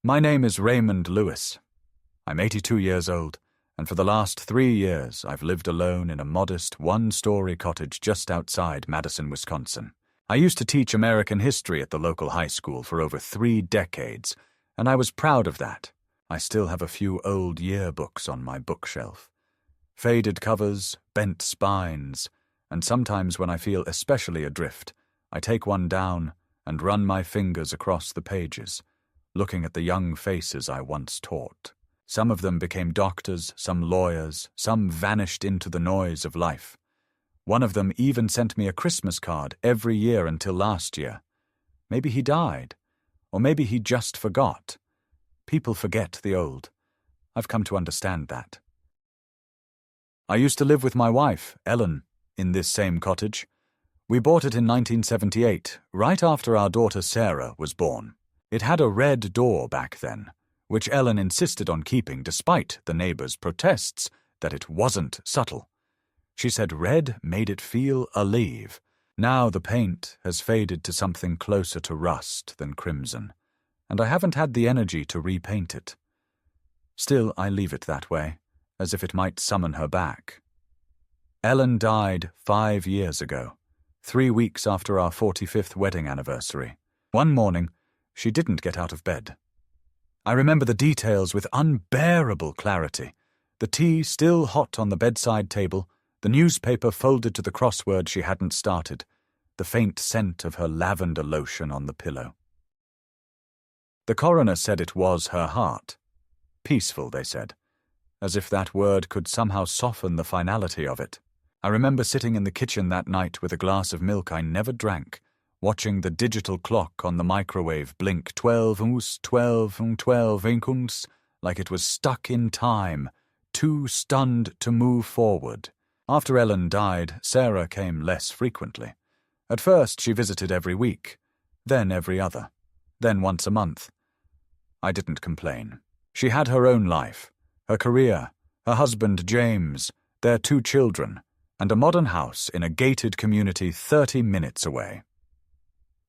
My name is Raymond Lewis. I'm 82 years old, and for the last 3 years I've lived alone in a modest one-story cottage just outside Madison, Wisconsin. I used to teach American history at the local high school for over 3 decades, and I was proud of that. I still have a few old yearbooks on my bookshelf. Faded covers, bent spines, and sometimes when I feel especially adrift, I take one down and run my fingers across the pages, looking at the young faces I once taught. Some of them became doctors, some lawyers, some vanished into the noise of life. One of them even sent me a Christmas card every year until last year. Maybe he died, or maybe he just forgot. People forget the old. I've come to understand that. I used to live with my wife, Ellen, in this same cottage. We bought it in 1978, right after our daughter Sarah was born. It had a red door back then, which Ellen insisted on keeping despite the neighbors' protests that it wasn't subtle. She said red made it feel alive. Now the paint has faded to something closer to rust than crimson, and I haven't had the energy to repaint it. Still, I leave it that way, as if it might summon her back. Ellen died 5 years ago, 3 weeks after our 45th wedding anniversary. One morning, she didn't get out of bed. I remember the details with unbearable clarity. The tea still hot on the bedside table, the newspaper folded to the crossword she hadn't started, the faint scent of her lavender lotion on the pillow. The coroner said it was her heart. Peaceful, they said, as if that word could somehow soften the finality of it. I remember sitting in the kitchen that night with a glass of milk I never drank, watching the digital clock on the microwave blink 12 uns, 12 und 12 uns, like it was stuck in time, too stunned to move forward. After Ellen died, Sarah came less frequently. At first she visited every week, then every other, then once a month. I didn't complain. She had her own life, her career, her husband James, their 2 children, and a modern house in a gated community 30 minutes away.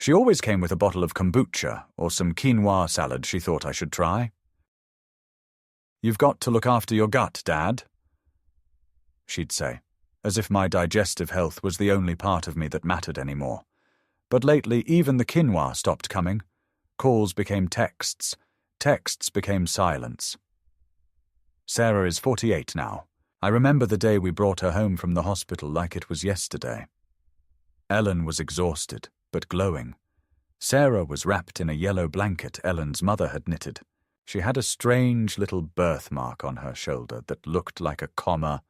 She always came with a bottle of kombucha or some quinoa salad she thought I should try. "You've got to look after your gut, Dad," she'd say, as if my digestive health was the only part of me that mattered anymore. But lately even the quinoa stopped coming. Calls became texts. Texts became silence. Sarah is 48 now. I remember the day we brought her home from the hospital like it was yesterday. Ellen was exhausted, but glowing. Sarah was wrapped in a yellow blanket Ellen's mother had knitted. She had a strange little birthmark on her shoulder that looked like a comma,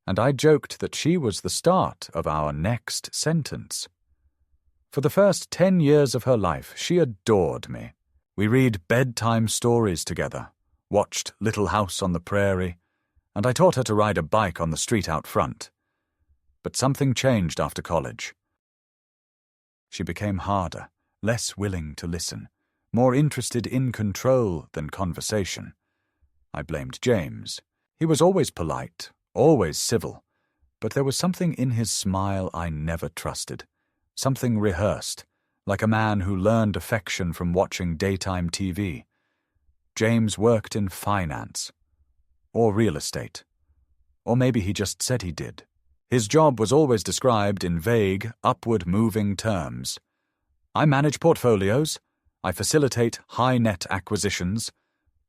and I joked that she was the start of our next sentence. For the first 10 years of her life, she adored me. We read bedtime stories together, watched Little House on the Prairie, and I taught her to ride a bike on the street out front. But something changed after college. She became harder, less willing to listen, more interested in control than conversation. I blamed James. He was always polite, always civil, but there was something in his smile I never trusted, something rehearsed, like a man who learned affection from watching daytime TV. James worked in finance, or real estate, or maybe he just said he did. His job was always described in vague, upward-moving terms. I manage portfolios. I facilitate high-net acquisitions,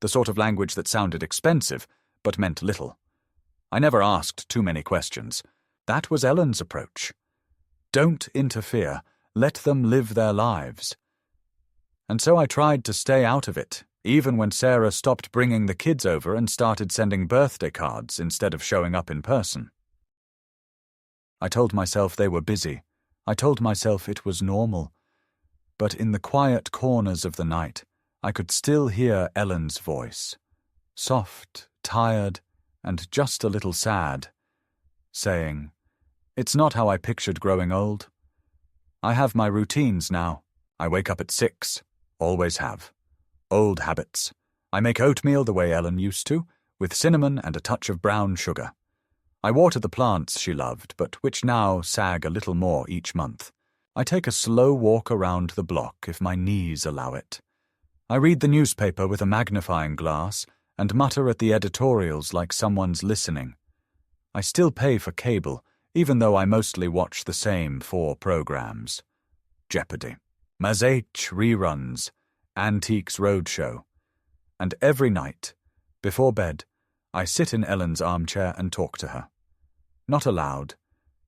the sort of language that sounded expensive, but meant little. I never asked too many questions. That was Ellen's approach. Don't interfere. Let them live their lives. And so I tried to stay out of it, even when Sarah stopped bringing the kids over and started sending birthday cards instead of showing up in person. I told myself they were busy. I told myself it was normal. But in the quiet corners of the night, I could still hear Ellen's voice, soft, tired, and just a little sad, saying, "It's not how I pictured growing old. I have my routines now. I wake up at 6, always have. Old habits. I make oatmeal the way Ellen used to, with cinnamon and a touch of brown sugar. I water the plants she loved, but which now sag a little more each month. I take a slow walk around the block if my knees allow it. I read the newspaper with a magnifying glass and mutter at the editorials like someone's listening. I still pay for cable, even though I mostly watch the same 4 programs. Jeopardy! Maz-H reruns, Antiques Roadshow. And every night, before bed, I sit in Ellen's armchair and talk to her. Not aloud,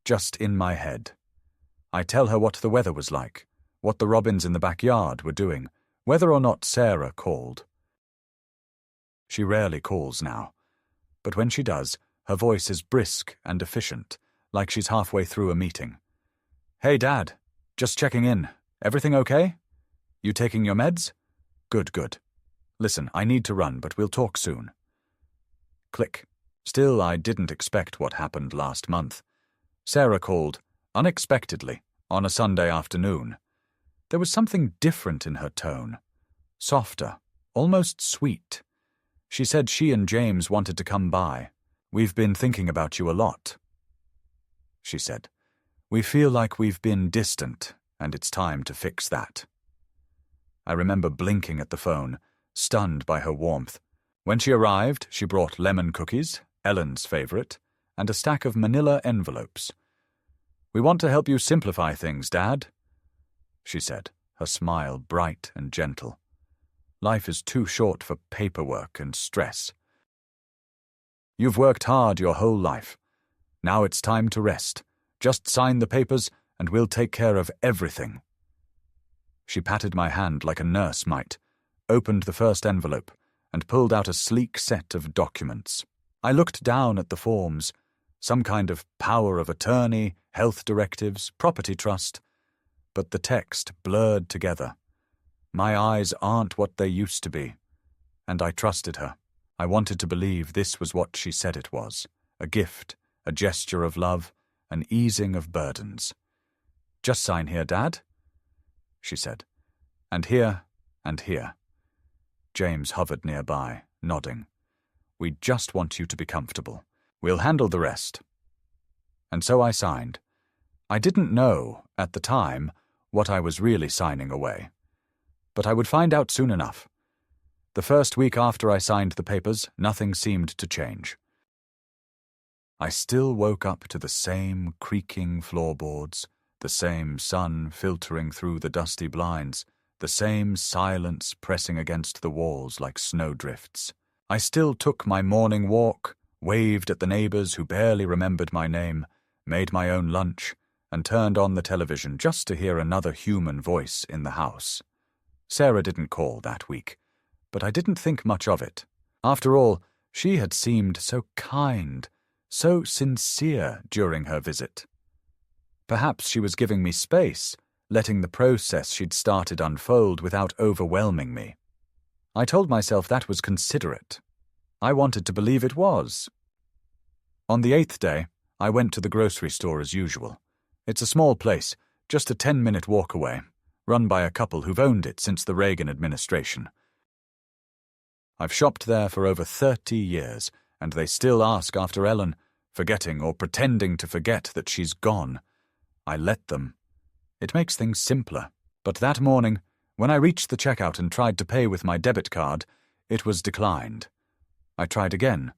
just in my head. I tell her what the weather was like, what the robins in the backyard were doing, whether or not Sarah called. She rarely calls now, but when she does, her voice is brisk and efficient, like she's halfway through a meeting. "Hey, Dad, just checking in. Everything okay? You taking your meds? Good, good. Listen, I need to run, but we'll talk soon." Click. Still, I didn't expect what happened last month. Sarah called, unexpectedly, on a Sunday afternoon. There was something different in her tone. Softer, almost sweet. She said she and James wanted to come by. "We've been thinking about you a lot," she said. "We feel like we've been distant, and it's time to fix that." I remember blinking at the phone, stunned by her warmth. When she arrived, she brought lemon cookies, Ellen's favorite, and a stack of manila envelopes. "We want to help you simplify things, Dad," she said, her smile bright and gentle. "Life is too short for paperwork and stress. You've worked hard your whole life. Now it's time to rest. Just sign the papers, and we'll take care of everything." She patted my hand like a nurse might, opened the first envelope, and pulled out a sleek set of documents. I looked down at the forms, some kind of power of attorney, health directives, property trust, but the text blurred together. My eyes aren't what they used to be, and I trusted her. I wanted to believe this was what she said it was, a gift, a gesture of love, an easing of burdens. "Just sign here, Dad," she said, "and here, and here." James hovered nearby, nodding. "We just want you to be comfortable. We'll handle the rest." And so I signed. I didn't know, at the time, what I was really signing away. But I would find out soon enough. The first week after I signed the papers, nothing seemed to change. I still woke up to the same creaking floorboards, the same sun filtering through the dusty blinds, the same silence pressing against the walls like snowdrifts. I still took my morning walk, waved at the neighbors who barely remembered my name, made my own lunch, and turned on the television just to hear another human voice in the house. Sarah didn't call that week, but I didn't think much of it. After all, she had seemed so kind, so sincere during her visit. Perhaps she was giving me space, letting the process she'd started unfold without overwhelming me. I told myself that was considerate. I wanted to believe it was. On the 8th day, I went to the grocery store as usual. It's a small place, just a 10-minute walk away, run by a couple who've owned it since the Reagan administration. I've shopped there for over 30 years, and they still ask after Ellen, forgetting or pretending to forget that she's gone. I let them. It makes things simpler. But that morning, when I reached the checkout and tried to pay with my debit card, it was declined. I tried again.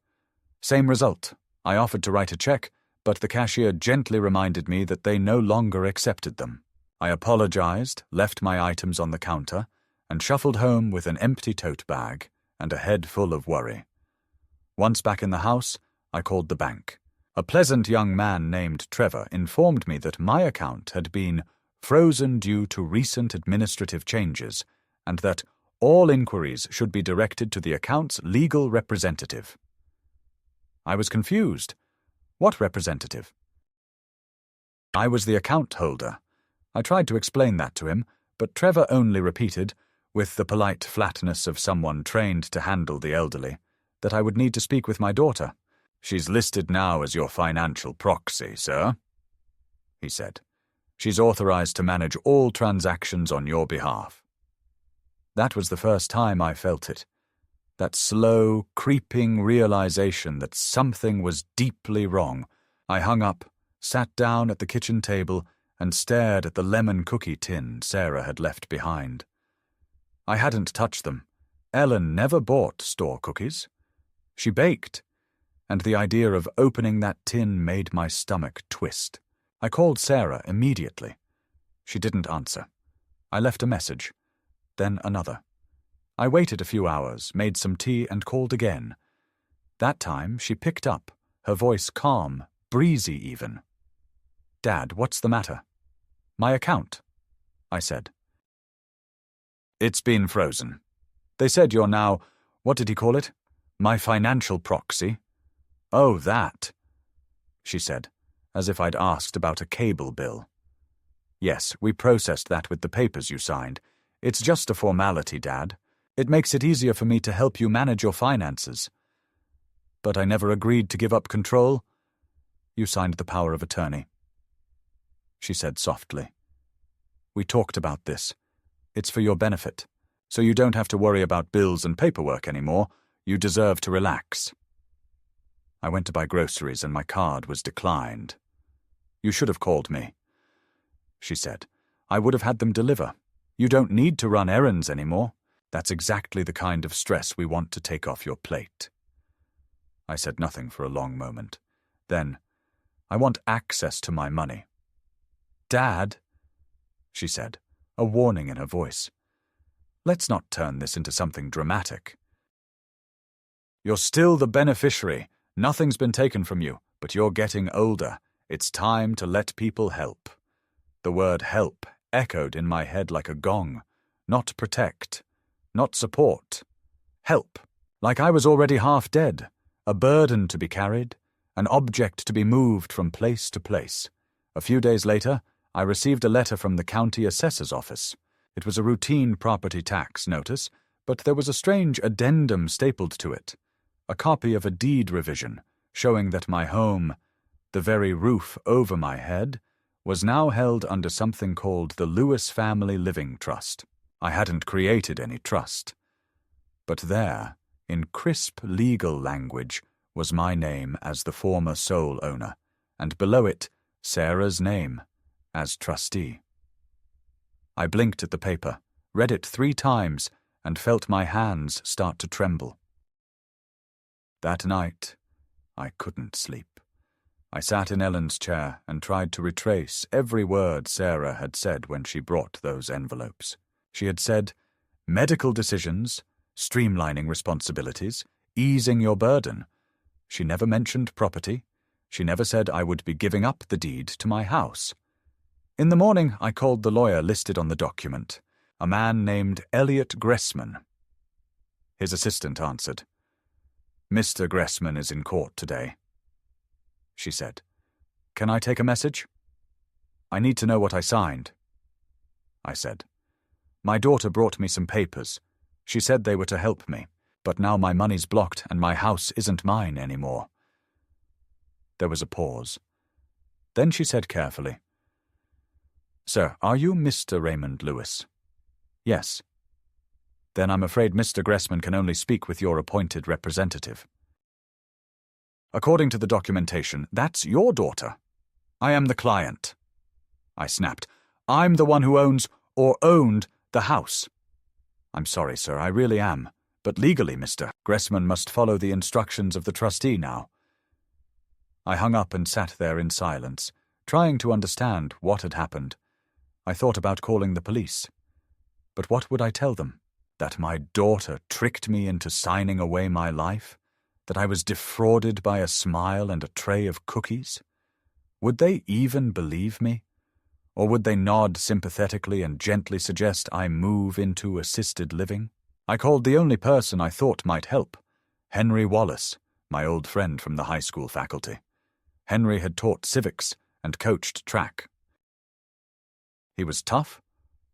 Same result. I offered to write a check, but the cashier gently reminded me that they no longer accepted them. I apologized, left my items on the counter, and shuffled home with an empty tote bag and a head full of worry. Once back in the house, I called the bank. A pleasant young man named Trevor informed me that my account had been frozen due to recent administrative changes, and that all inquiries should be directed to the account's legal representative. I was confused. What representative? I was the account holder. I tried to explain that to him, but Trevor only repeated, with the polite flatness of someone trained to handle the elderly, that I would need to speak with my daughter. "She's listed now as your financial proxy, sir," he said. "She's authorized to manage all transactions on your behalf." That was the first time I felt it. That slow, creeping realization that something was deeply wrong. I hung up, sat down at the kitchen table, and stared at the lemon cookie tin Sarah had left behind. I hadn't touched them. Ellen never bought store cookies. She baked, and the idea of opening that tin made my stomach twist. I called Sarah immediately. She didn't answer. I left a message, then another. I waited a few hours, made some tea, and called again. That time she picked up, her voice calm, breezy even. "Dad, what's the matter?" "My account," I said. "It's been frozen. They said you're now, what did he call it? My financial proxy." "Oh, that," she said, as if I'd asked about a cable bill. "Yes, we processed that with the papers you signed. It's just a formality, Dad. It makes it easier for me to help you manage your finances." "But I never agreed to give up control." "You signed the power of attorney," she said softly. "We talked about this. It's for your benefit, so you don't have to worry about bills and paperwork anymore. You deserve to relax." I went to buy groceries and my card was declined. "You should have called me," she said. "I would have had them deliver. You don't need to run errands anymore. That's exactly the kind of stress we want to take off your plate." I said nothing for a long moment. Then, "I want access to my money." "Dad," she said, a warning in her voice. "Let's not turn this into something dramatic. You're still the beneficiary. Nothing's been taken from you, but you're getting older. It's time to let people help." The word help echoed in my head like a gong. Not protect, not support. Help, like I was already half dead, a burden to be carried, an object to be moved from place to place. A few days later, I received a letter from the county assessor's office. It was a routine property tax notice, but there was a strange addendum stapled to it, a copy of a deed revision showing that my home, the very roof over my head, was now held under something called the Lewis Family Living Trust. I hadn't created any trust. But there, in crisp legal language, was my name as the former sole owner, and below it, Sarah's name as trustee. I blinked at the paper, read it 3 times, and felt my hands start to tremble. That night, I couldn't sleep. I sat in Ellen's chair and tried to retrace every word Sarah had said when she brought those envelopes. She had said, medical decisions, streamlining responsibilities, easing your burden. She never mentioned property. She never said I would be giving up the deed to my house. In the morning, I called the lawyer listed on the document, a man named Elliot Gressman. His assistant answered. "Mr. Gressman is in court today," she said. "Can I take a message?" "I need to know what I signed," I said. "My daughter brought me some papers. She said they were to help me, but now my money's blocked and my house isn't mine anymore." There was a pause. Then she said carefully, "Sir, are you Mr. Raymond Lewis?" "Yes." "Then I'm afraid Mr. Gressman can only speak with your appointed representative. According to the documentation, that's your daughter." "I am the client," I snapped. "I'm the one who owns, or owned, the house." "I'm sorry, sir, I really am. But legally, Mr. Gressman must follow the instructions of the trustee now." I hung up and sat there in silence, trying to understand what had happened. I thought about calling the police. But what would I tell them? That my daughter tricked me into signing away my life? That I was defrauded by a smile and a tray of cookies? Would they even believe me? Or would they nod sympathetically and gently suggest I move into assisted living? I called the only person I thought might help, Henry Wallace, my old friend from the high school faculty. Henry had taught civics and coached track. He was tough,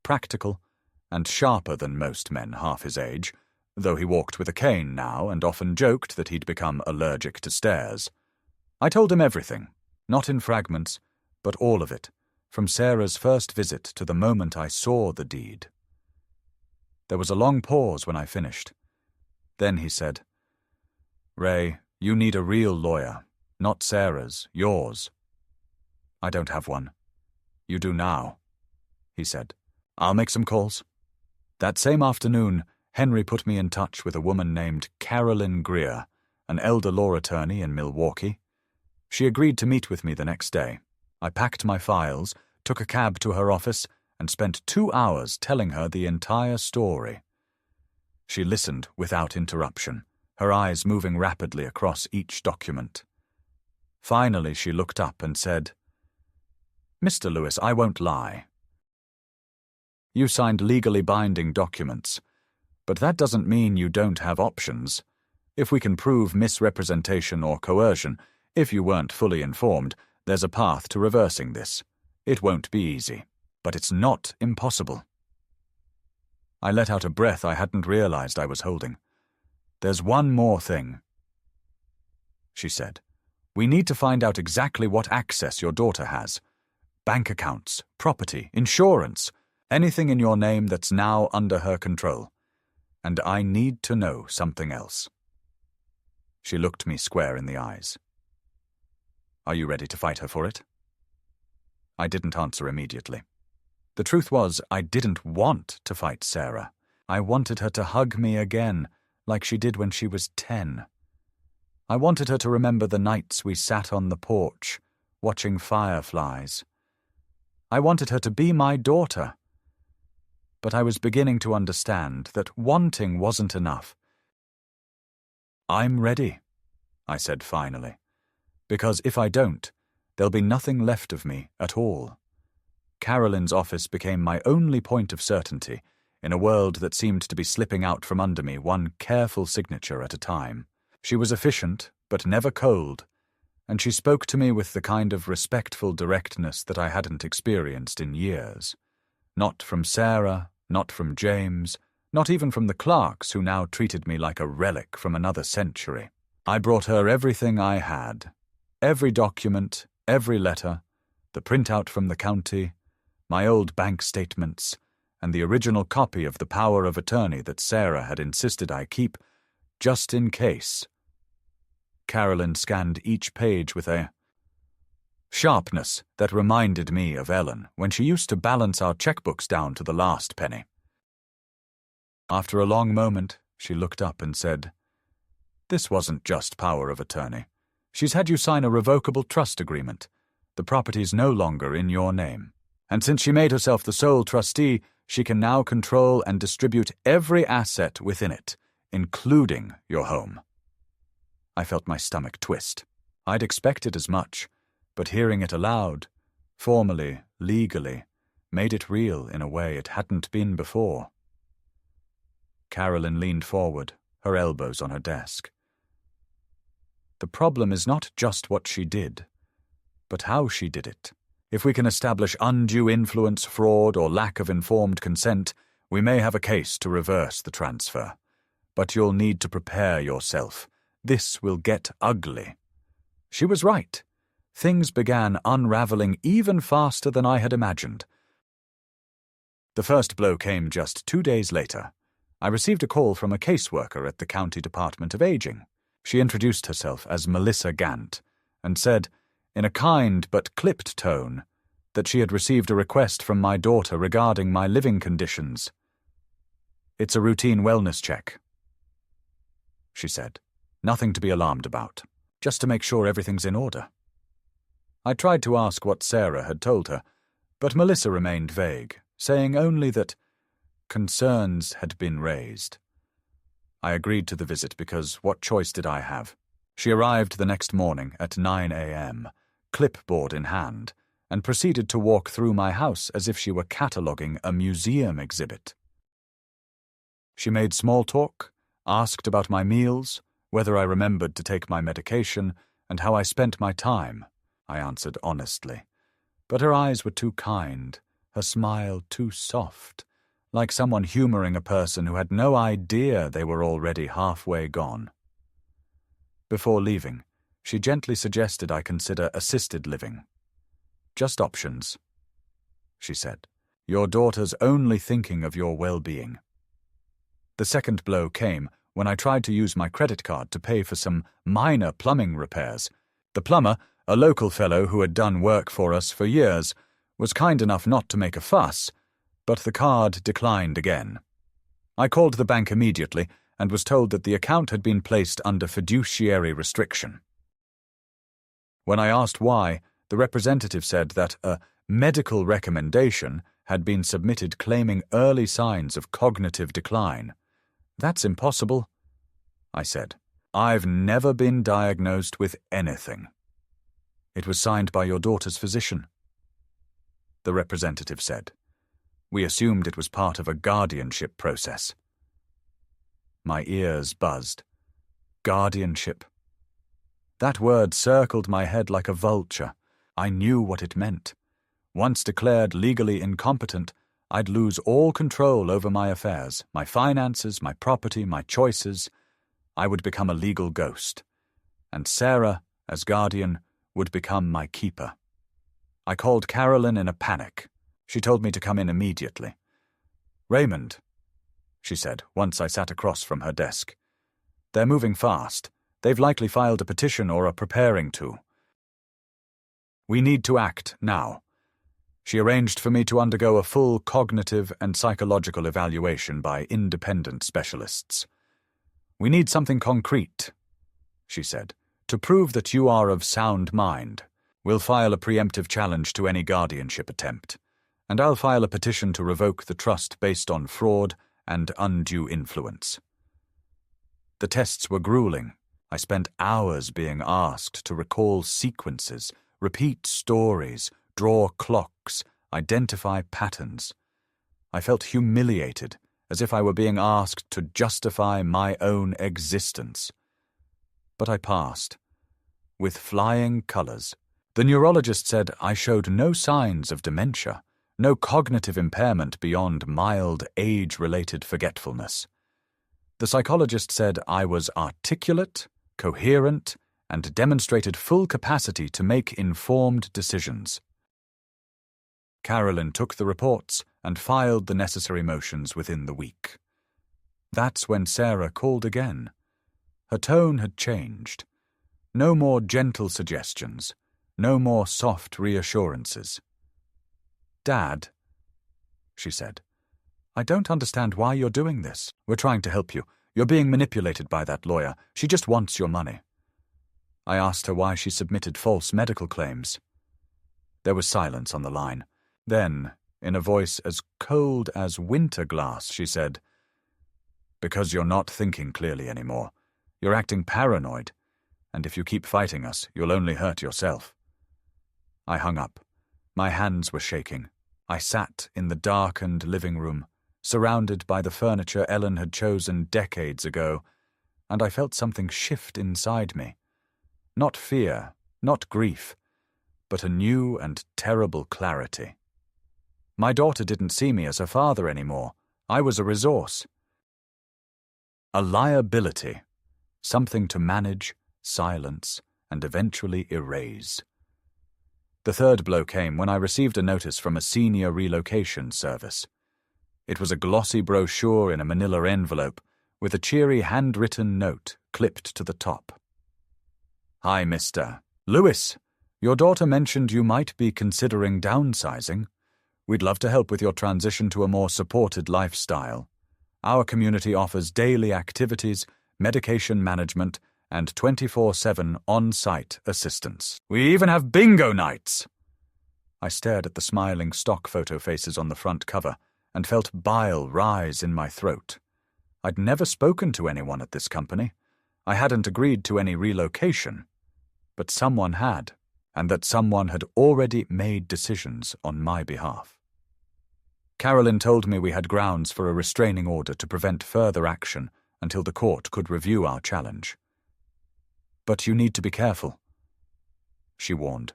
practical, and sharper than most men half his age, though he walked with a cane now and often joked that he'd become allergic to stairs. I told him everything, not in fragments, but all of it, from Sarah's first visit to the moment I saw the deed. There was a long pause when I finished. Then he said, "Ray, you need a real lawyer, not Sarah's, yours." "I don't have one." "You do now," he said. "I'll make some calls." That same afternoon, Henry put me in touch with a woman named Carolyn Greer, an elder law attorney in Milwaukee. She agreed to meet with me the next day. I packed my files, took a cab to her office, and spent 2 hours telling her the entire story. She listened without interruption, her eyes moving rapidly across each document. Finally, she looked up and said, "Mr. Lewis, I won't lie. You signed legally binding documents, but that doesn't mean you don't have options. If we can prove misrepresentation or coercion, if you weren't fully informed, there's a path to reversing this. It won't be easy, but it's not impossible." I let out a breath I hadn't realized I was holding. "There's one more thing," she said. "We need to find out exactly what access your daughter has. Bank accounts, property, insurance, anything in your name that's now under her control. And I need to know something else." She looked me square in the eyes. "Are you ready to fight her for it?" I didn't answer immediately. The truth was, I didn't want to fight Sarah. I wanted her to hug me again, like she did when she was 10. I wanted her to remember the nights we sat on the porch, watching fireflies. I wanted her to be my daughter. But I was beginning to understand that wanting wasn't enough. "I'm ready," I said finally, "because if I don't, there'll be nothing left of me at all." Carolyn's office became my only point of certainty in a world that seemed to be slipping out from under me one careful signature at a time. She was efficient, but never cold, and she spoke to me with the kind of respectful directness that I hadn't experienced in years. Not from Sarah, not from James, not even from the Clarks, who now treated me like a relic from another century. I brought her everything I had. Every document, every letter, the printout from the county, my old bank statements, and the original copy of the power of attorney that Sarah had insisted I keep, just in case. Carolyn scanned each page with a sharpness that reminded me of Ellen when she used to balance our checkbooks down to the last penny. After a long moment, she looked up and said, "This wasn't just power of attorney. She's had you sign a revocable trust agreement. The property's no longer in your name. And since she made herself the sole trustee, she can now control and distribute every asset within it, including your home." I felt my stomach twist. I'd expected as much, but hearing it aloud, formally, legally, made it real in a way it hadn't been before. Carolyn leaned forward, her elbows on her desk. "The problem is not just what she did, but how she did it. If we can establish undue influence, fraud, or lack of informed consent, we may have a case to reverse the transfer. But you'll need to prepare yourself. This will get ugly." She was right. Things began unraveling even faster than I had imagined. The first blow came just 2 days later. I received a call from a caseworker at the County Department of Aging. She introduced herself as Melissa Gant and said, in a kind but clipped tone, that she had received a request from my daughter regarding my living conditions. "It's a routine wellness check," she said. "Nothing to be alarmed about, just to make sure everything's in order." I tried to ask what Sarah had told her, but Melissa remained vague, saying only that concerns had been raised. I agreed to the visit because what choice did I have? She arrived the next morning at 9 a.m., clipboard in hand, and proceeded to walk through my house as if she were cataloguing a museum exhibit. She made small talk, asked about my meals, whether I remembered to take my medication, and how I spent my time. I answered honestly. But her eyes were too kind, her smile too soft, like someone humoring a person who had no idea they were already halfway gone. Before leaving, she gently suggested I consider assisted living. "Just options," she said. "Your daughter's only thinking of your well-being." The second blow came when I tried to use my credit card to pay for some minor plumbing repairs. The plumber, a local fellow who had done work for us for years, was kind enough not to make a fuss, but the card declined again. I called the bank immediately and was told that the account had been placed under fiduciary restriction. When I asked why, the representative said that a medical recommendation had been submitted claiming early signs of cognitive decline. That's impossible, I said. I've never been diagnosed with anything. It was signed by your daughter's physician, the representative said. We assumed it was part of a guardianship process. My ears buzzed. Guardianship. That word circled my head like a vulture. I knew what it meant. Once declared legally incompetent, I'd lose all control over my affairs, my finances, my property, my choices. I would become a legal ghost. And Sarah, as guardian, would become my keeper. I called Carolyn in a panic. She told me to come in immediately. Raymond, she said, once I sat across from her desk. They're moving fast. They've likely filed a petition or are preparing to. We need to act now. She arranged for me to undergo a full cognitive and psychological evaluation by independent specialists. We need something concrete, she said, to prove that you are of sound mind. We'll file a preemptive challenge to any guardianship attempt, and I'll file a petition to revoke the trust based on fraud and undue influence. The tests were grueling. I spent hours being asked to recall sequences, repeat stories, draw clocks, identify patterns. I felt humiliated, as if I were being asked to justify my own existence. But I passed, with flying colours. The neurologist said I showed no signs of dementia, no cognitive impairment beyond mild age-related forgetfulness. The psychologist said I was articulate, coherent, and demonstrated full capacity to make informed decisions. Carolyn took the reports and filed the necessary motions within the week. That's when Sarah called again. Her tone had changed. No more gentle suggestions, no more soft reassurances. Dad, she said, I don't understand why you're doing this. We're trying to help you. You're being manipulated by that lawyer. She just wants your money. I asked her why she submitted false medical claims. There was silence on the line. Then, in a voice as cold as winter glass, she said, Because you're not thinking clearly anymore. You're acting paranoid, and if you keep fighting us, you'll only hurt yourself. I hung up. My hands were shaking. I sat in the darkened living room, surrounded by the furniture Ellen had chosen decades ago, and I felt something shift inside me. Not fear, not grief, but a new and terrible clarity. My daughter didn't see me as her father anymore. I was a resource. A liability, something to manage, silence, and eventually erase. The third blow came when I received a notice from a senior relocation service. It was a glossy brochure in a manila envelope with a cheery handwritten note clipped to the top. Hi, Mr. Lewis. Your daughter mentioned you might be considering downsizing. We'd love to help with your transition to a more supported lifestyle. Our community offers daily activities, medication management, and 24/7 on-site assistance. We even have bingo nights! I stared at the smiling stock photo faces on the front cover and felt bile rise in my throat. I'd never spoken to anyone at this company. I hadn't agreed to any relocation. But someone had, and that someone had already made decisions on my behalf. Carolyn told me we had grounds for a restraining order to prevent further action until the court could review our challenge. But you need to be careful, she warned.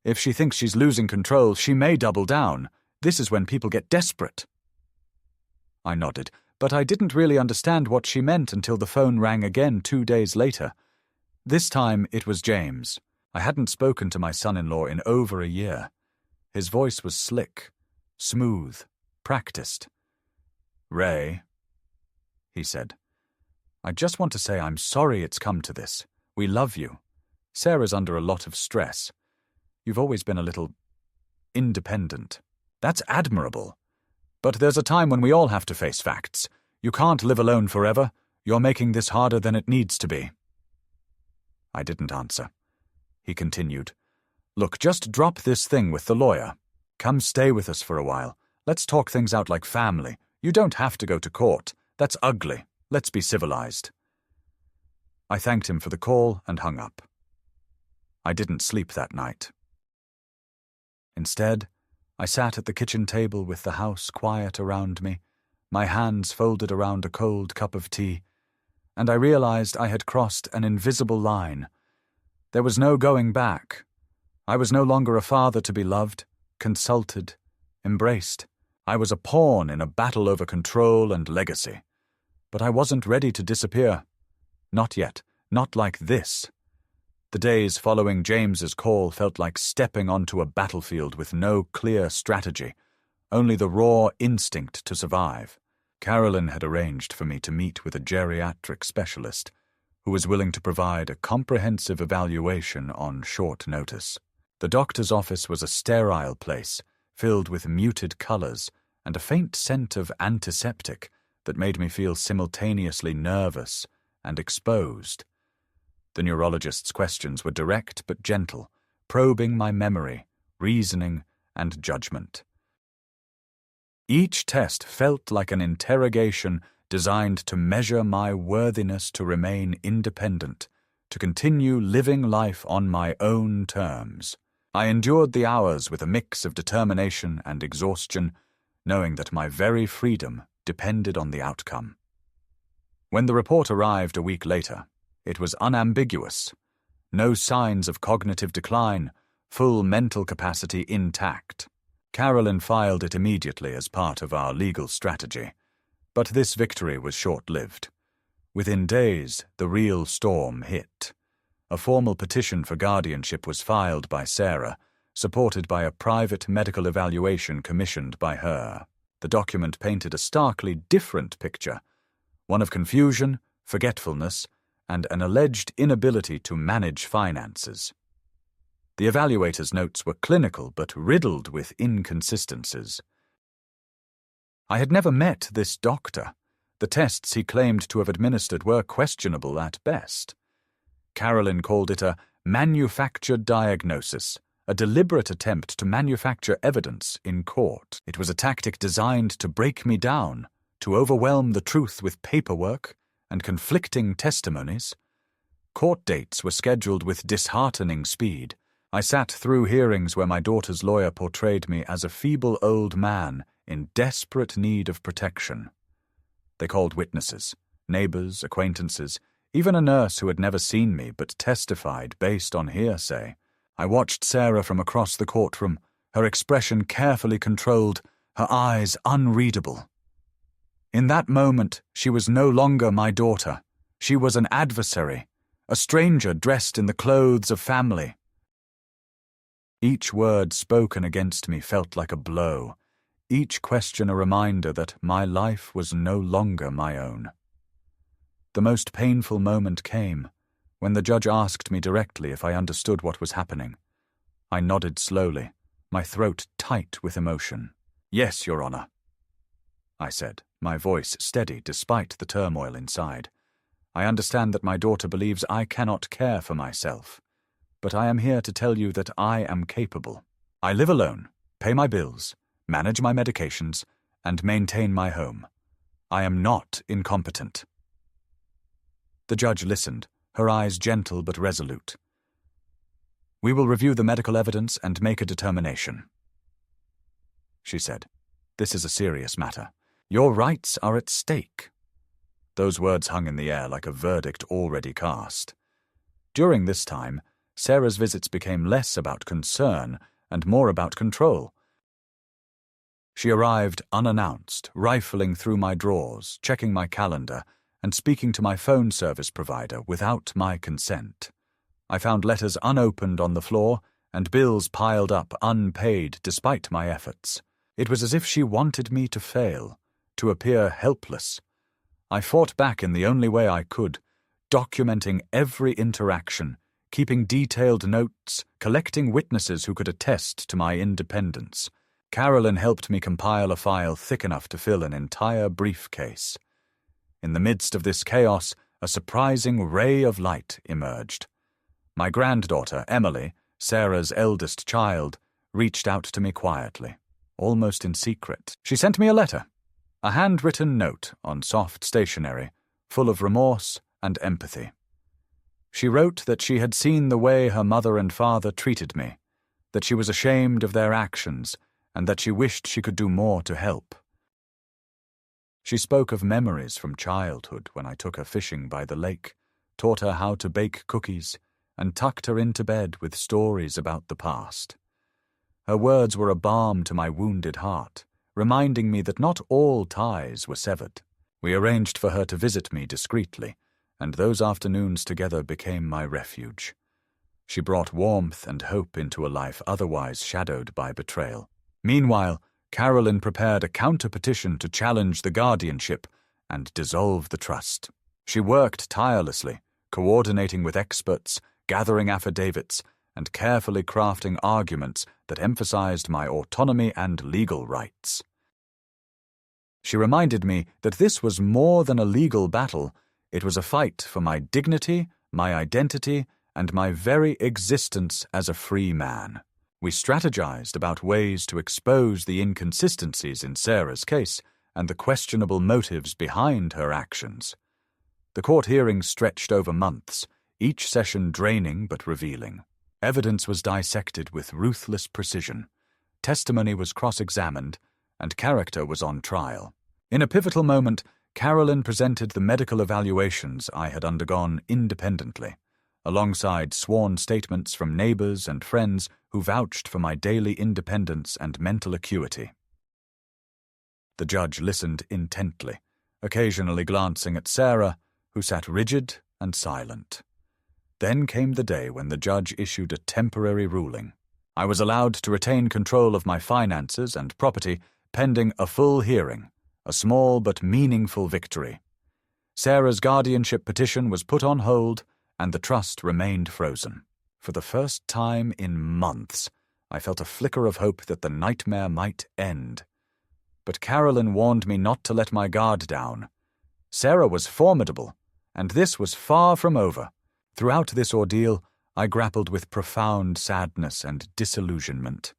If she thinks she's losing control, she may double down. This is when people get desperate. I nodded, but I didn't really understand what she meant until the phone rang again 2 days later. This time it was James. I hadn't spoken to my son-in-law in over a year. His voice was slick, smooth, practiced. Ray, he said, I just want to say I'm sorry it's come to this. We love you. Sarah's under a lot of stress. You've always been a little independent. That's admirable. But there's a time when we all have to face facts. You can't live alone forever. You're making this harder than it needs to be. I didn't answer. He continued. Look, just drop this thing with the lawyer. Come stay with us for a while. Let's talk things out like family. You don't have to go to court. That's ugly. Let's be civilized. I thanked him for the call and hung up. I didn't sleep that night. Instead, I sat at the kitchen table with the house quiet around me, my hands folded around a cold cup of tea, and I realized I had crossed an invisible line. There was no going back. I was no longer a father to be loved, consulted, embraced. I was a pawn in a battle over control and legacy. But I wasn't ready to disappear. Not yet. Not like this. The days following James's call felt like stepping onto a battlefield with no clear strategy, only the raw instinct to survive. Carolyn had arranged for me to meet with a geriatric specialist who was willing to provide a comprehensive evaluation on short notice. The doctor's office was a sterile place, filled with muted colors and a faint scent of antiseptic that made me feel simultaneously nervous and exposed. The neurologist's questions were direct but gentle, probing my memory, reasoning, and judgment. Each test felt like an interrogation designed to measure my worthiness to remain independent, to continue living life on my own terms. I endured the hours with a mix of determination and exhaustion, knowing that my very freedom depended on the outcome. When the report arrived a week later, it was unambiguous. No signs of cognitive decline, full mental capacity intact. Carolyn filed it immediately as part of our legal strategy. But this victory was short-lived. Within days, the real storm hit. A formal petition for guardianship was filed by Sarah, supported by a private medical evaluation commissioned by her. The document painted a starkly different picture, one of confusion, forgetfulness, and an alleged inability to manage finances. The evaluator's notes were clinical but riddled with inconsistencies. I had never met this doctor. The tests he claimed to have administered were questionable at best. Carolyn called it a manufactured diagnosis, a deliberate attempt to manufacture evidence in court. It was a tactic designed to break me down, to overwhelm the truth with paperwork and conflicting testimonies. Court dates were scheduled with disheartening speed. I sat through hearings where my daughter's lawyer portrayed me as a feeble old man in desperate need of protection. They called witnesses, neighbors, acquaintances, even a nurse who had never seen me but testified based on hearsay. I watched Sarah from across the courtroom, her expression carefully controlled, her eyes unreadable. In that moment, she was no longer my daughter. She was an adversary, a stranger dressed in the clothes of family. Each word spoken against me felt like a blow, each question a reminder that my life was no longer my own. The most painful moment came when the judge asked me directly if I understood what was happening. I nodded slowly, my throat tight with emotion. "Yes, Your Honor," I said, my voice steady despite the turmoil inside. "I understand that my daughter believes I cannot care for myself, but I am here to tell you that I am capable. I live alone, pay my bills, manage my medications, and maintain my home. I am not incompetent." The judge listened, her eyes gentle but resolute. "We will review the medical evidence and make a determination," she said. "This is a serious matter. Your rights are at stake." Those words hung in the air like a verdict already cast. During this time, Sarah's visits became less about concern and more about control. She arrived unannounced, rifling through my drawers, checking my calendar, and speaking to my phone service provider without my consent. I found letters unopened on the floor and bills piled up unpaid despite my efforts. It was as if she wanted me to fail, to appear helpless. I fought back in the only way I could, documenting every interaction, keeping detailed notes, collecting witnesses who could attest to my independence. Carolyn helped me compile a file thick enough to fill an entire briefcase. In the midst of this chaos, a surprising ray of light emerged. My granddaughter, Emily, Sarah's eldest child, reached out to me quietly, almost in secret. She sent me a letter, a handwritten note on soft stationery, full of remorse and empathy. She wrote that she had seen the way her mother and father treated me, that she was ashamed of their actions, and that she wished she could do more to help. She spoke of memories from childhood when I took her fishing by the lake, taught her how to bake cookies, and tucked her into bed with stories about the past. Her words were a balm to my wounded heart, reminding me that not all ties were severed. We arranged for her to visit me discreetly, and those afternoons together became my refuge. She brought warmth and hope into a life otherwise shadowed by betrayal. Meanwhile, Carolyn prepared a counter-petition to challenge the guardianship and dissolve the trust. She worked tirelessly, coordinating with experts, gathering affidavits, and carefully crafting arguments that emphasized my autonomy and legal rights. She reminded me that this was more than a legal battle. It was a fight for my dignity, my identity, and my very existence as a free man. We strategized about ways to expose the inconsistencies in Sarah's case and the questionable motives behind her actions. The court hearings stretched over months, each session draining but revealing. Evidence was dissected with ruthless precision. Testimony was cross-examined, and character was on trial. In a pivotal moment, Carolyn presented the medical evaluations I had undergone independently, alongside sworn statements from neighbors and friends who vouched for my daily independence and mental acuity. The judge listened intently, occasionally glancing at Sarah, who sat rigid and silent. Then came the day when the judge issued a temporary ruling. I was allowed to retain control of my finances and property pending a full hearing, a small but meaningful victory. Sarah's guardianship petition was put on hold, and the trust remained frozen. For the first time in months, I felt a flicker of hope that the nightmare might end. But Carolyn warned me not to let my guard down. Sarah was formidable, and this was far from over. Throughout this ordeal, I grappled with profound sadness and disillusionment.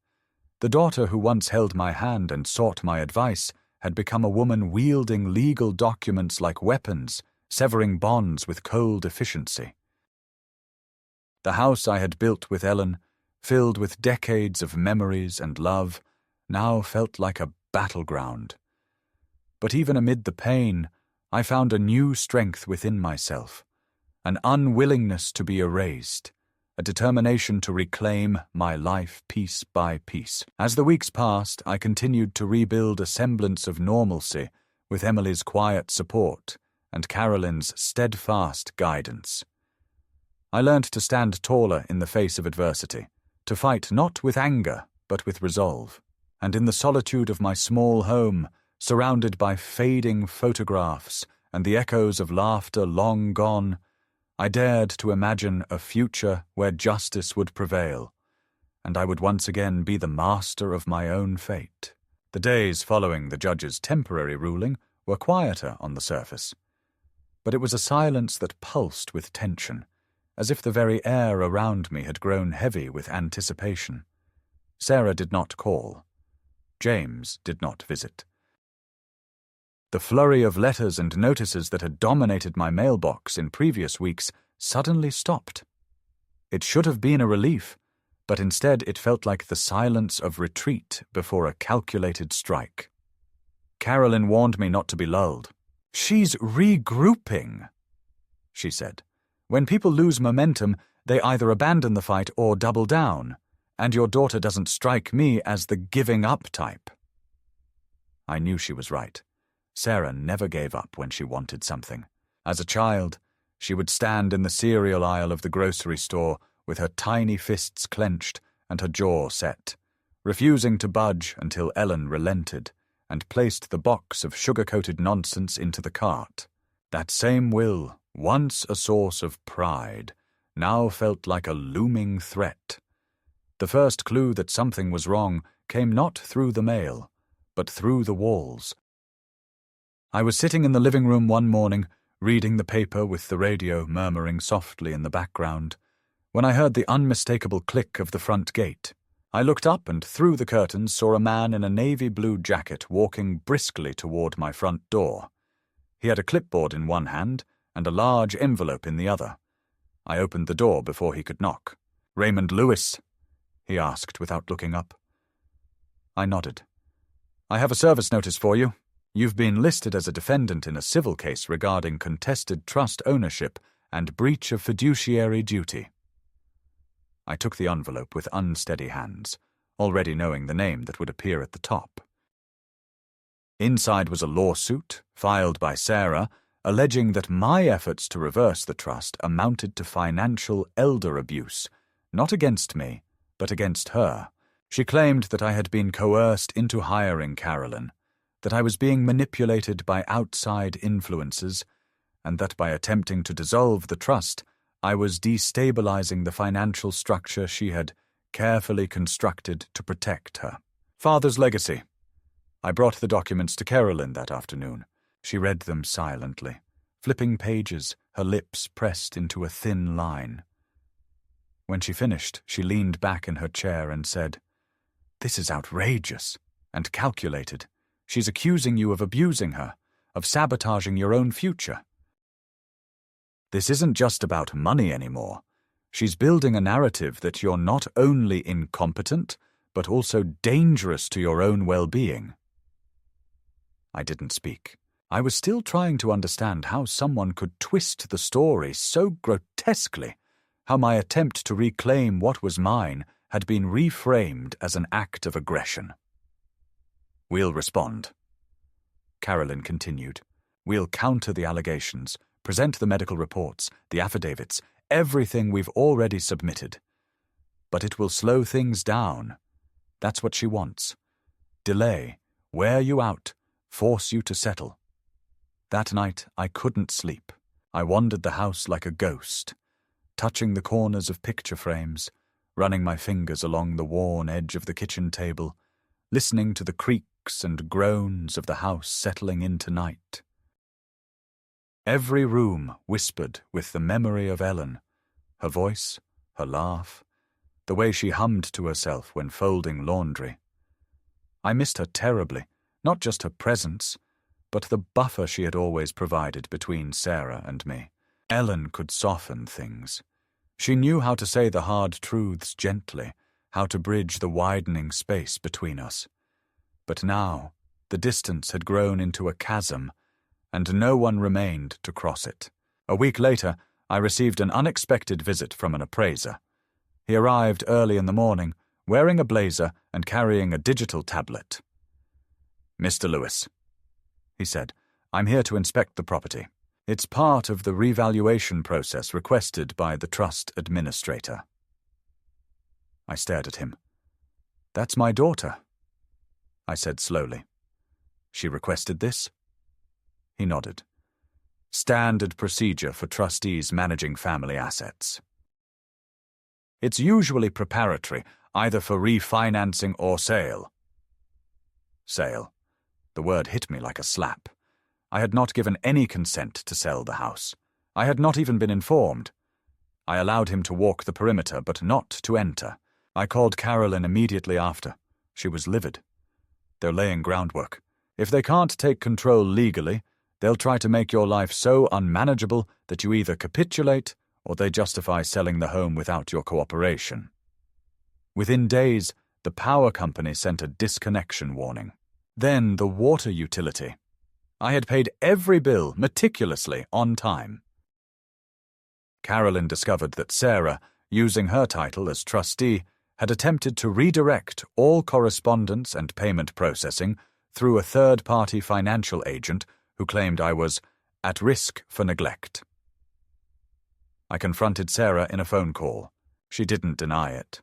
The daughter who once held my hand and sought my advice had become a woman wielding legal documents like weapons, severing bonds with cold efficiency. The house I had built with Ellen, filled with decades of memories and love, now felt like a battleground. But even amid the pain, I found a new strength within myself, an unwillingness to be erased, a determination to reclaim my life piece by piece. As the weeks passed, I continued to rebuild a semblance of normalcy with Emily's quiet support and Carolyn's steadfast guidance. I learned to stand taller in the face of adversity, to fight not with anger, but with resolve. And in the solitude of my small home, surrounded by fading photographs and the echoes of laughter long gone, I dared to imagine a future where justice would prevail, and I would once again be the master of my own fate. The days following the judge's temporary ruling were quieter on the surface, but it was a silence that pulsed with tension, as if the very air around me had grown heavy with anticipation. Sarah did not call. James did not visit. The flurry of letters and notices that had dominated my mailbox in previous weeks suddenly stopped. It should have been a relief, but instead it felt like the silence of retreat before a calculated strike. Carolyn warned me not to be lulled. "She's regrouping," she said. "When people lose momentum, they either abandon the fight or double down, and your daughter doesn't strike me as the giving up type." I knew she was right. Sarah never gave up when she wanted something. As a child, she would stand in the cereal aisle of the grocery store with her tiny fists clenched and her jaw set, refusing to budge until Ellen relented and placed the box of sugar-coated nonsense into the cart. That same will, once a source of pride, now felt like a looming threat. The first clue that something was wrong came not through the mail, but through the walls. I was sitting in the living room one morning, reading the paper with the radio murmuring softly in the background, when I heard the unmistakable click of the front gate. I looked up and through the curtains saw a man in a navy blue jacket walking briskly toward my front door. He had a clipboard in one hand and a large envelope in the other. I opened the door before he could knock. "Raymond Lewis?" he asked without looking up. I nodded. "I have a service notice for you. You've been listed as a defendant in a civil case regarding contested trust ownership and breach of fiduciary duty." I took the envelope with unsteady hands, already knowing the name that would appear at the top. Inside was a lawsuit, filed by Sarah, alleging that my efforts to reverse the trust amounted to financial elder abuse, not against me, but against her. She claimed that I had been coerced into hiring Carolyn, that I was being manipulated by outside influences, and that by attempting to dissolve the trust, I was destabilizing the financial structure she had carefully constructed to protect her. Father's legacy. I brought the documents to Carolyn that afternoon. She read them silently, flipping pages, her lips pressed into a thin line. When she finished, she leaned back in her chair and said, "This is outrageous and calculated. She's accusing you of abusing her, of sabotaging your own future. This isn't just about money anymore. She's building a narrative that you're not only incompetent, but also dangerous to your own well-being." I didn't speak. I was still trying to understand how someone could twist the story so grotesquely, how my attempt to reclaim what was mine had been reframed as an act of aggression. "We'll respond," Carolyn continued. "We'll counter the allegations, present the medical reports, the affidavits, everything we've already submitted. But it will slow things down. That's what she wants. Delay, wear you out, force you to settle." That night I couldn't sleep. I wandered the house like a ghost, touching the corners of picture frames, running my fingers along the worn edge of the kitchen table, listening to the creaks and groans of the house settling into night. Every room whispered with the memory of Ellen, her voice, her laugh, the way she hummed to herself when folding laundry. I missed her terribly, not just her presence, but the buffer she had always provided between Sarah and me. Ellen could soften things. She knew how to say the hard truths gently, how to bridge the widening space between us. But now, the distance had grown into a chasm, and no one remained to cross it. A week later, I received an unexpected visit from an appraiser. He arrived early in the morning, wearing a blazer and carrying a digital tablet. "Mr. Lewis," he said, "I'm here to inspect the property. It's part of the revaluation process requested by the trust administrator." I stared at him. "That's my daughter," I said slowly. "She requested this?" He nodded. "Standard procedure for trustees managing family assets. It's usually preparatory, either for refinancing or sale." Sale. The word hit me like a slap. I had not given any consent to sell the house. I had not even been informed. I allowed him to walk the perimeter, but not to enter. I called Carolyn immediately after. She was livid. "They're laying groundwork. If they can't take control legally, they'll try to make your life so unmanageable that you either capitulate or they justify selling the home without your cooperation." Within days, the power company sent a disconnection warning. Then the water utility. I had paid every bill meticulously on time. Carolyn discovered that Sarah, using her title as trustee, had attempted to redirect all correspondence and payment processing through a third-party financial agent who claimed I was at risk for neglect. I confronted Sarah in a phone call. She didn't deny it.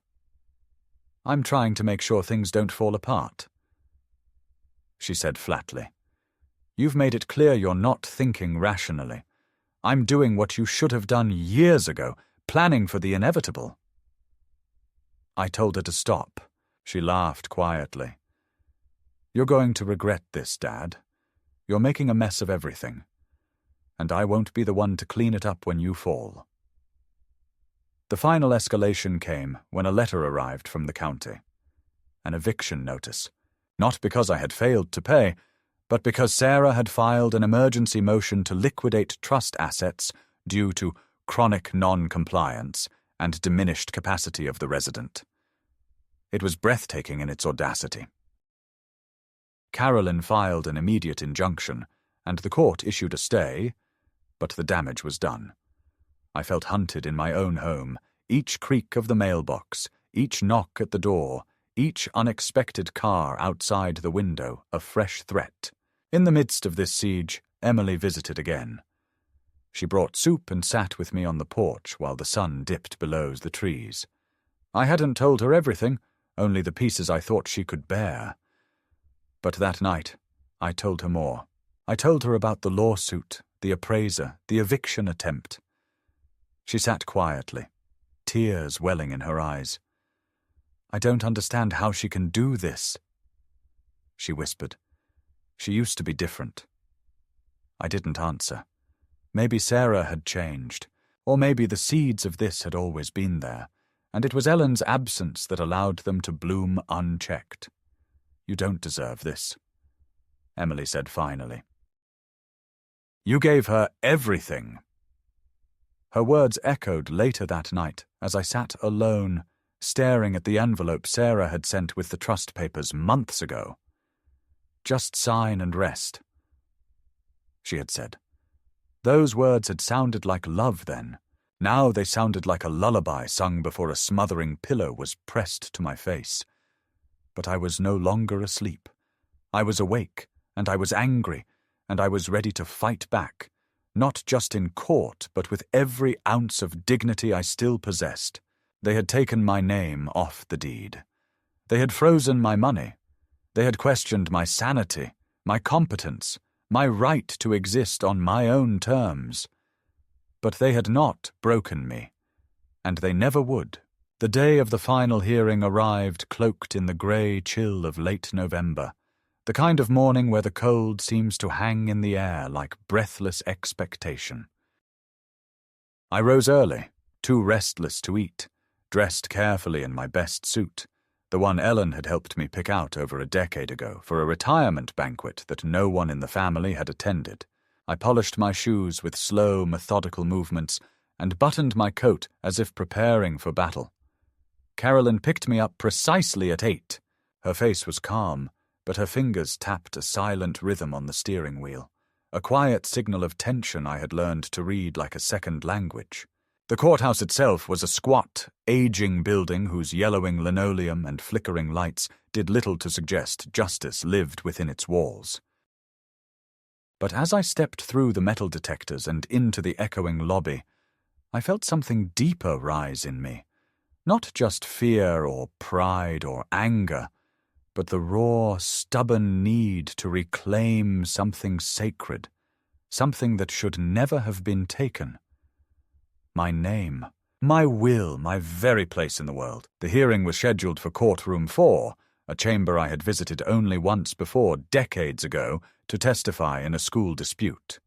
"I'm trying to make sure things don't fall apart," she said flatly. "You've made it clear you're not thinking rationally. I'm doing what you should have done years ago, planning for the inevitable." I told her to stop. She laughed quietly. "You're going to regret this, Dad. You're making a mess of everything. And I won't be the one to clean it up when you fall." The final escalation came when a letter arrived from the county. An eviction notice. Not because I had failed to pay, but because Sarah had filed an emergency motion to liquidate trust assets due to chronic non-compliance and diminished capacity of the resident. It was breathtaking in its audacity. Carolyn filed an immediate injunction, and the court issued a stay, but the damage was done. I felt hunted in my own home, each creak of the mailbox, each knock at the door, each unexpected car outside the window a fresh threat. In the midst of this siege, Emily visited again. She brought soup and sat with me on the porch while the sun dipped below the trees. I hadn't told her everything, only the pieces I thought she could bear. But that night, I told her more. I told her about the lawsuit, the appraiser, the eviction attempt. She sat quietly, tears welling in her eyes. "I don't understand how she can do this," she whispered. "She used to be different." I didn't answer. Maybe Sarah had changed, or maybe the seeds of this had always been there, and it was Ellen's absence that allowed them to bloom unchecked. "You don't deserve this," Emily said finally. "You gave her everything." Her words echoed later that night as I sat alone, staring at the envelope Sarah had sent with the trust papers months ago. "Just sign and rest," she had said. Those words had sounded like love then. Now they sounded like a lullaby sung before a smothering pillow was pressed to my face. But I was no longer asleep. I was awake, and I was angry, and I was ready to fight back, not just in court, but with every ounce of dignity I still possessed. They had taken my name off the deed. They had frozen my money. They had questioned my sanity, my competence, my right to exist on my own terms. But they had not broken me, and they never would. The day of the final hearing arrived cloaked in the grey chill of late November, the kind of morning where the cold seems to hang in the air like breathless expectation. I rose early, too restless to eat, dressed carefully in my best suit, the one Ellen had helped me pick out over a decade ago for a retirement banquet that no one in the family had attended. I polished my shoes with slow, methodical movements and buttoned my coat as if preparing for battle. Carolyn picked me up precisely at 8. Her face was calm, but her fingers tapped a silent rhythm on the steering wheel, a quiet signal of tension I had learned to read like a second language. The courthouse itself was a squat, aging building whose yellowing linoleum and flickering lights did little to suggest justice lived within its walls. But as I stepped through the metal detectors and into the echoing lobby, I felt something deeper rise in me. Not just fear or pride or anger, but the raw, stubborn need to reclaim something sacred, something that should never have been taken. My name, my will, my very place in the world. The hearing was scheduled for courtroom 4, a chamber I had visited only once before, decades ago, to testify in a school dispute.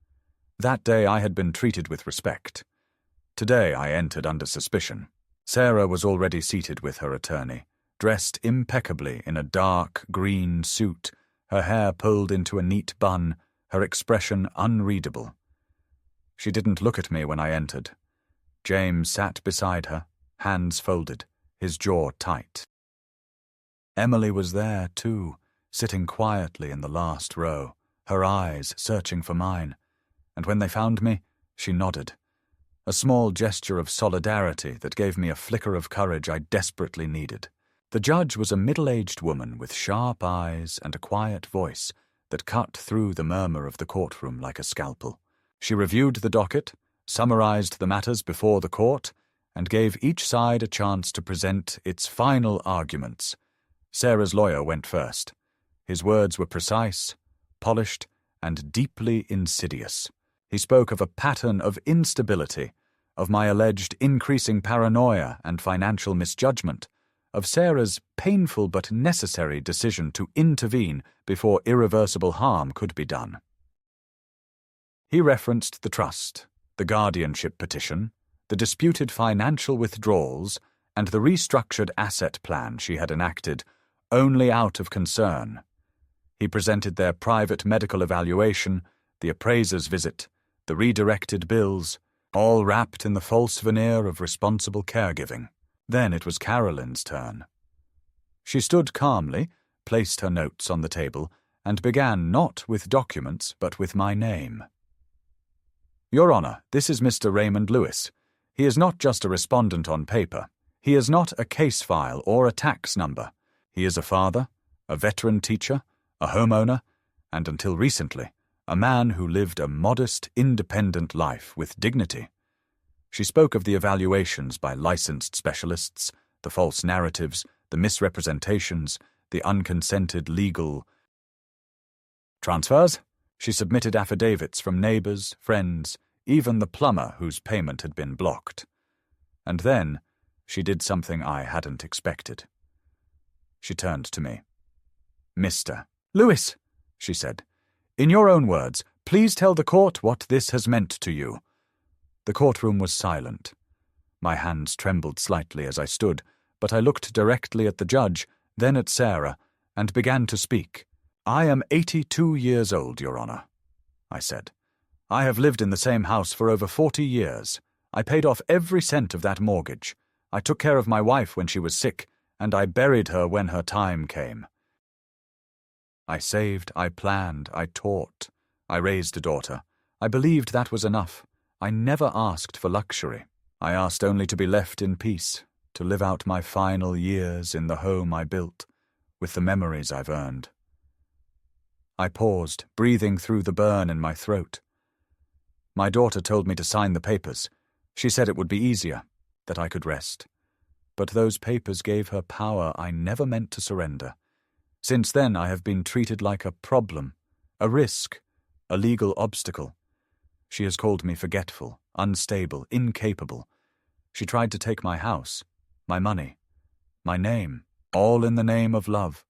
That day I had been treated with respect. Today I entered under suspicion. Sarah was already seated with her attorney, dressed impeccably in a dark green suit, her hair pulled into a neat bun, her expression unreadable. She didn't look at me when I entered. James sat beside her, hands folded, his jaw tight. Emily was there, too, sitting quietly in the last row, her eyes searching for mine, and when they found me, she nodded. A small gesture of solidarity that gave me a flicker of courage I desperately needed. The judge was a middle-aged woman with sharp eyes and a quiet voice that cut through the murmur of the courtroom like a scalpel. She reviewed the docket, summarized the matters before the court, and gave each side a chance to present its final arguments. Sarah's lawyer went first. His words were precise, polished, and deeply insidious. He spoke of a pattern of instability, of my alleged increasing paranoia and financial misjudgment, of Sarah's painful but necessary decision to intervene before irreversible harm could be done. He referenced the trust, the guardianship petition, the disputed financial withdrawals, and the restructured asset plan she had enacted only out of concern. He presented their private medical evaluation, the appraiser's visit, the redirected bills, all wrapped in the false veneer of responsible caregiving. Then it was Carolyn's turn. She stood calmly, placed her notes on the table, and began not with documents but with my name. Your Honor, this is Mr. Raymond Lewis. He is not just a respondent on paper. He is not a case file or a tax number. He is a father, a veteran teacher, a homeowner, and until recently, a man who lived a modest, independent life with dignity. She spoke of the evaluations by licensed specialists, the false narratives, the misrepresentations, the unconsented legal transfers. She submitted affidavits from neighbors, friends, even the plumber whose payment had been blocked. And then she did something I hadn't expected. She turned to me. Mr. Lewis, she said, in your own words, please tell the court what this has meant to you. The courtroom was silent. My hands trembled slightly as I stood, but I looked directly at the judge, then at Sarah, and began to speak. I am 82 years old, Your Honor, I said. I have lived in the same house for over 40 years. I paid off every cent of that mortgage. I took care of my wife when she was sick, and I buried her when her time came. I saved, I planned, I taught. I raised a daughter. I believed that was enough. I never asked for luxury. I asked only to be left in peace, to live out my final years in the home I built, with the memories I've earned. I paused, breathing through the burn in my throat. My daughter told me to sign the papers. She said it would be easier, that I could rest. But those papers gave her power I never meant to surrender. Since then I have been treated like a problem, a risk, a legal obstacle. She has called me forgetful, unstable, incapable. She tried to take my house, my money, my name, all in the name of love.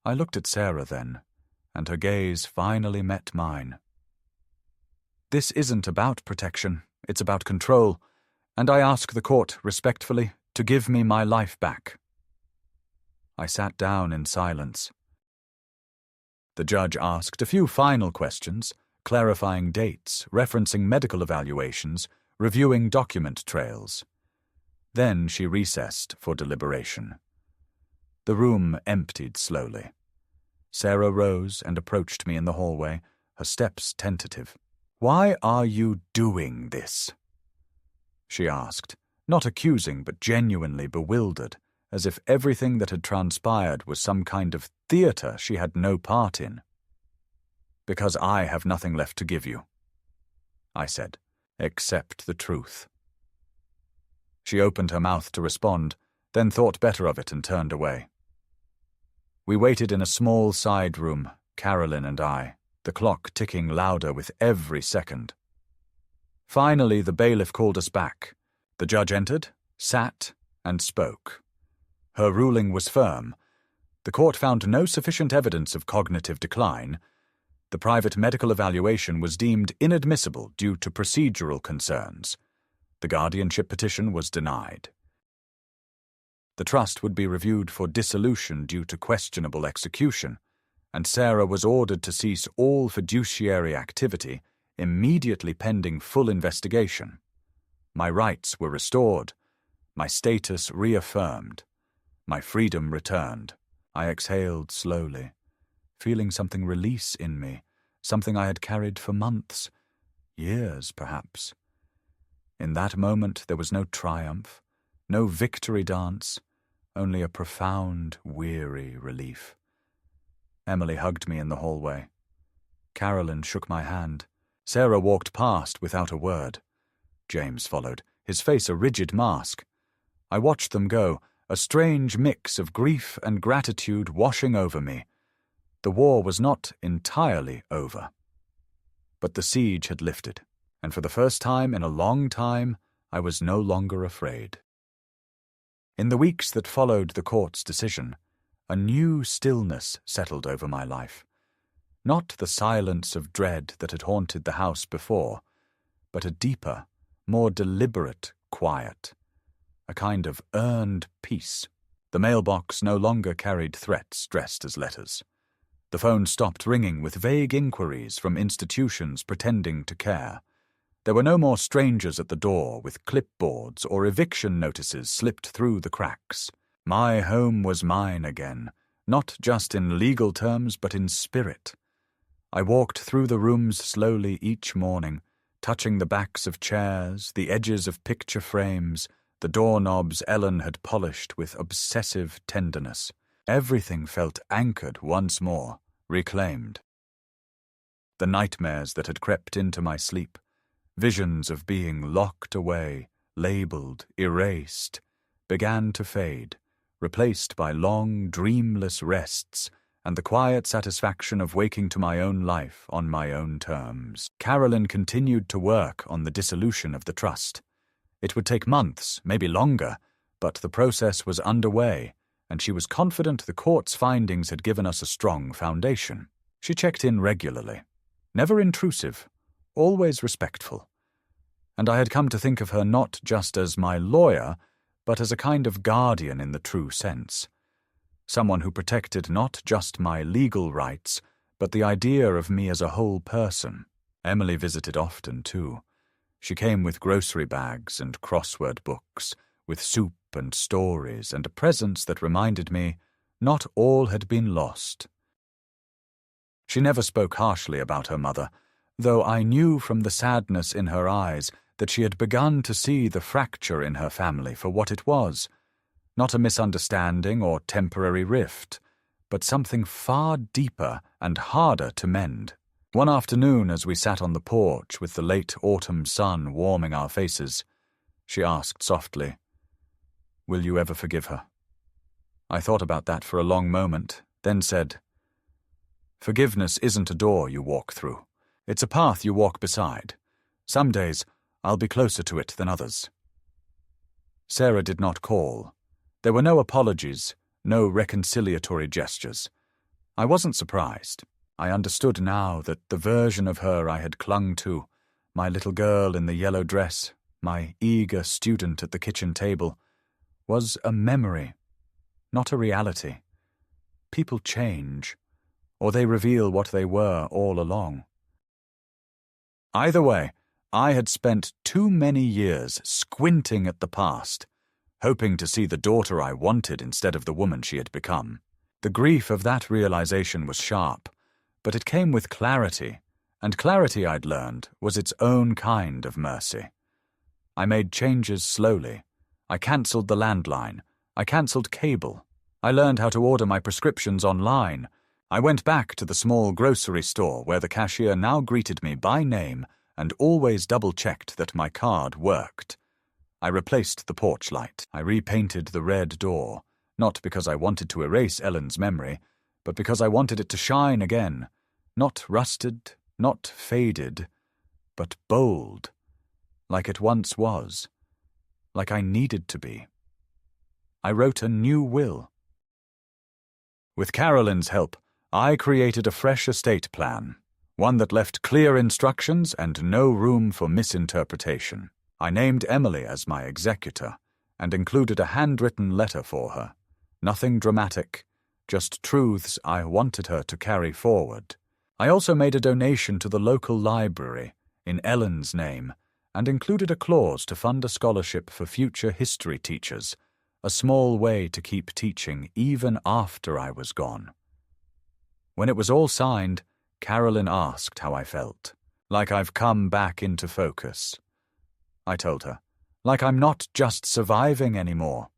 I looked at Sarah then, and her gaze finally met mine. This isn't about protection, it's about control, and I ask the court, respectfully, to give me my life back. I sat down in silence. The judge asked a few final questions, clarifying dates, referencing medical evaluations, reviewing document trails. Then she recessed for deliberation. The room emptied slowly. Sarah rose and approached me in the hallway, her steps tentative. "Why are you doing this?" she asked, not accusing but genuinely bewildered, as if everything that had transpired was some kind of theatre she had no part in. "Because I have nothing left to give you," I said, "except the truth." She opened her mouth to respond, then thought better of it and turned away. We waited in a small side room, Carolyn and I, the clock ticking louder with every second. Finally, the bailiff called us back. The judge entered, sat, and spoke. Her ruling was firm. The court found no sufficient evidence of cognitive decline. The private medical evaluation was deemed inadmissible due to procedural concerns. The guardianship petition was denied. The trust would be reviewed for dissolution due to questionable execution, and Sarah was ordered to cease all fiduciary activity immediately pending full investigation. My rights were restored, my status reaffirmed, my freedom returned. I exhaled slowly, feeling something release in me, something I had carried for months, years perhaps. In that moment there was no triumph, no victory dance, only a profound, weary relief. Emily hugged me in the hallway. Carolyn shook my hand. Sarah walked past without a word. James followed, his face a rigid mask. I watched them go, a strange mix of grief and gratitude washing over me. The war was not entirely over. But the siege had lifted, and for the first time in a long time, I was no longer afraid. In the weeks that followed the court's decision, a new stillness settled over my life. Not the silence of dread that had haunted the house before, but a deeper, more deliberate quiet, a kind of earned peace. The mailbox no longer carried threats dressed as letters. The phone stopped ringing with vague inquiries from institutions pretending to care. There were no more strangers at the door with clipboards or eviction notices slipped through the cracks. My home was mine again, not just in legal terms but in spirit. I walked through the rooms slowly each morning, touching the backs of chairs, the edges of picture frames, the doorknobs Ellen had polished with obsessive tenderness. Everything felt anchored once more, reclaimed. The nightmares that had crept into my sleep, visions of being locked away, labelled, erased, began to fade, replaced by long, dreamless rests and the quiet satisfaction of waking to my own life on my own terms. Carolyn continued to work on the dissolution of the trust. It would take months, maybe longer, but the process was underway, and she was confident the court's findings had given us a strong foundation. She checked in regularly, never intrusive, always respectful. And I had come to think of her not just as my lawyer, but as a kind of guardian in the true sense. Someone who protected not just my legal rights, but the idea of me as a whole person. Emily visited often, too. She came with grocery bags and crossword books, with soup and stories and a presence that reminded me not all had been lost. She never spoke harshly about her mother, though I knew from the sadness in her eyes that she had begun to see the fracture in her family for what it was, not a misunderstanding or temporary rift, but something far deeper and harder to mend. One afternoon, as we sat on the porch with the late autumn sun warming our faces, she asked softly, "Will you ever forgive her?" I thought about that for a long moment, then said, "Forgiveness isn't a door you walk through. It's a path you walk beside. Some days I'll be closer to it than others." Sarah did not call. There were no apologies, no reconciliatory gestures. I wasn't surprised. I understood now that the version of her I had clung to, my little girl in the yellow dress, my eager student at the kitchen table, was a memory, not a reality. People change, or they reveal what they were all along. Either way, I had spent too many years squinting at the past, hoping to see the daughter I wanted instead of the woman she had become. The grief of that realization was sharp, but it came with clarity, and clarity, I'd learned, was its own kind of mercy. I made changes slowly. I cancelled the landline. I cancelled cable. I learned how to order my prescriptions online. I went back to the small grocery store where the cashier now greeted me by name and always double-checked that my card worked. I replaced the porch light. I repainted the red door, not because I wanted to erase Ellen's memory, but because I wanted it to shine again, not rusted, not faded, but bold, like it once was, like I needed to be. I wrote a new will. With Carolyn's help, I created a fresh estate plan, one that left clear instructions and no room for misinterpretation. I named Emily as my executor and included a handwritten letter for her. Nothing dramatic, just truths I wanted her to carry forward. I also made a donation to the local library in Ellen's name and included a clause to fund a scholarship for future history teachers, a small way to keep teaching even after I was gone. When it was all signed, Carolyn asked how I felt. Like I've come back into focus. I told her, like I'm not just surviving anymore.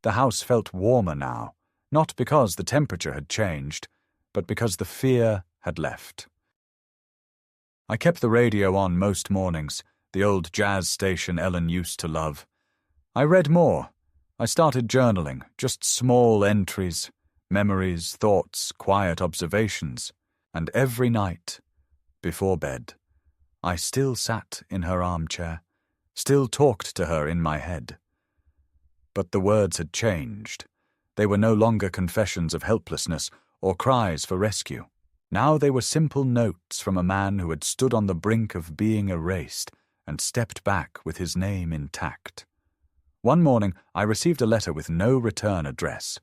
The house felt warmer now, not because the temperature had changed, but because the fear had left. I kept the radio on most mornings, the old jazz station Ellen used to love. I read more. I started journaling, just small entries, memories, thoughts, quiet observations, and every night, before bed, I still sat in her armchair, still talked to her in my head. But the words had changed. They were no longer confessions of helplessness or cries for rescue. Now they were simple notes from a man who had stood on the brink of being erased and stepped back with his name intact. One morning I received a letter with no return address.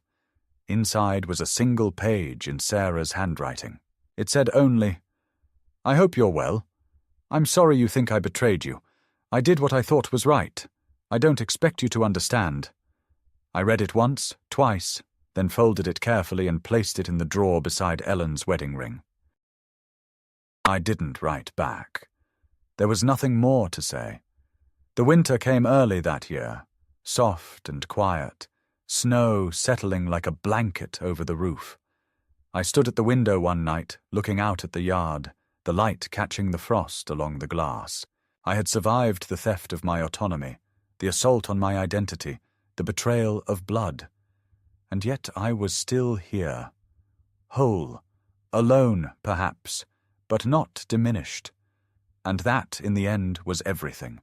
Inside was a single page in Sarah's handwriting. It said only, "I hope you're well. I'm sorry you think I betrayed you. I did what I thought was right. I don't expect you to understand." I read it once, twice, then folded it carefully and placed it in the drawer beside Ellen's wedding ring. I didn't write back. There was nothing more to say. The winter came early that year, soft and quiet, snow settling like a blanket over the roof. I stood at the window one night, looking out at the yard, the light catching the frost along the glass. I had survived the theft of my autonomy, the assault on my identity, the betrayal of blood. And yet I was still here, whole, alone perhaps, but not diminished. And that, in the end, was everything.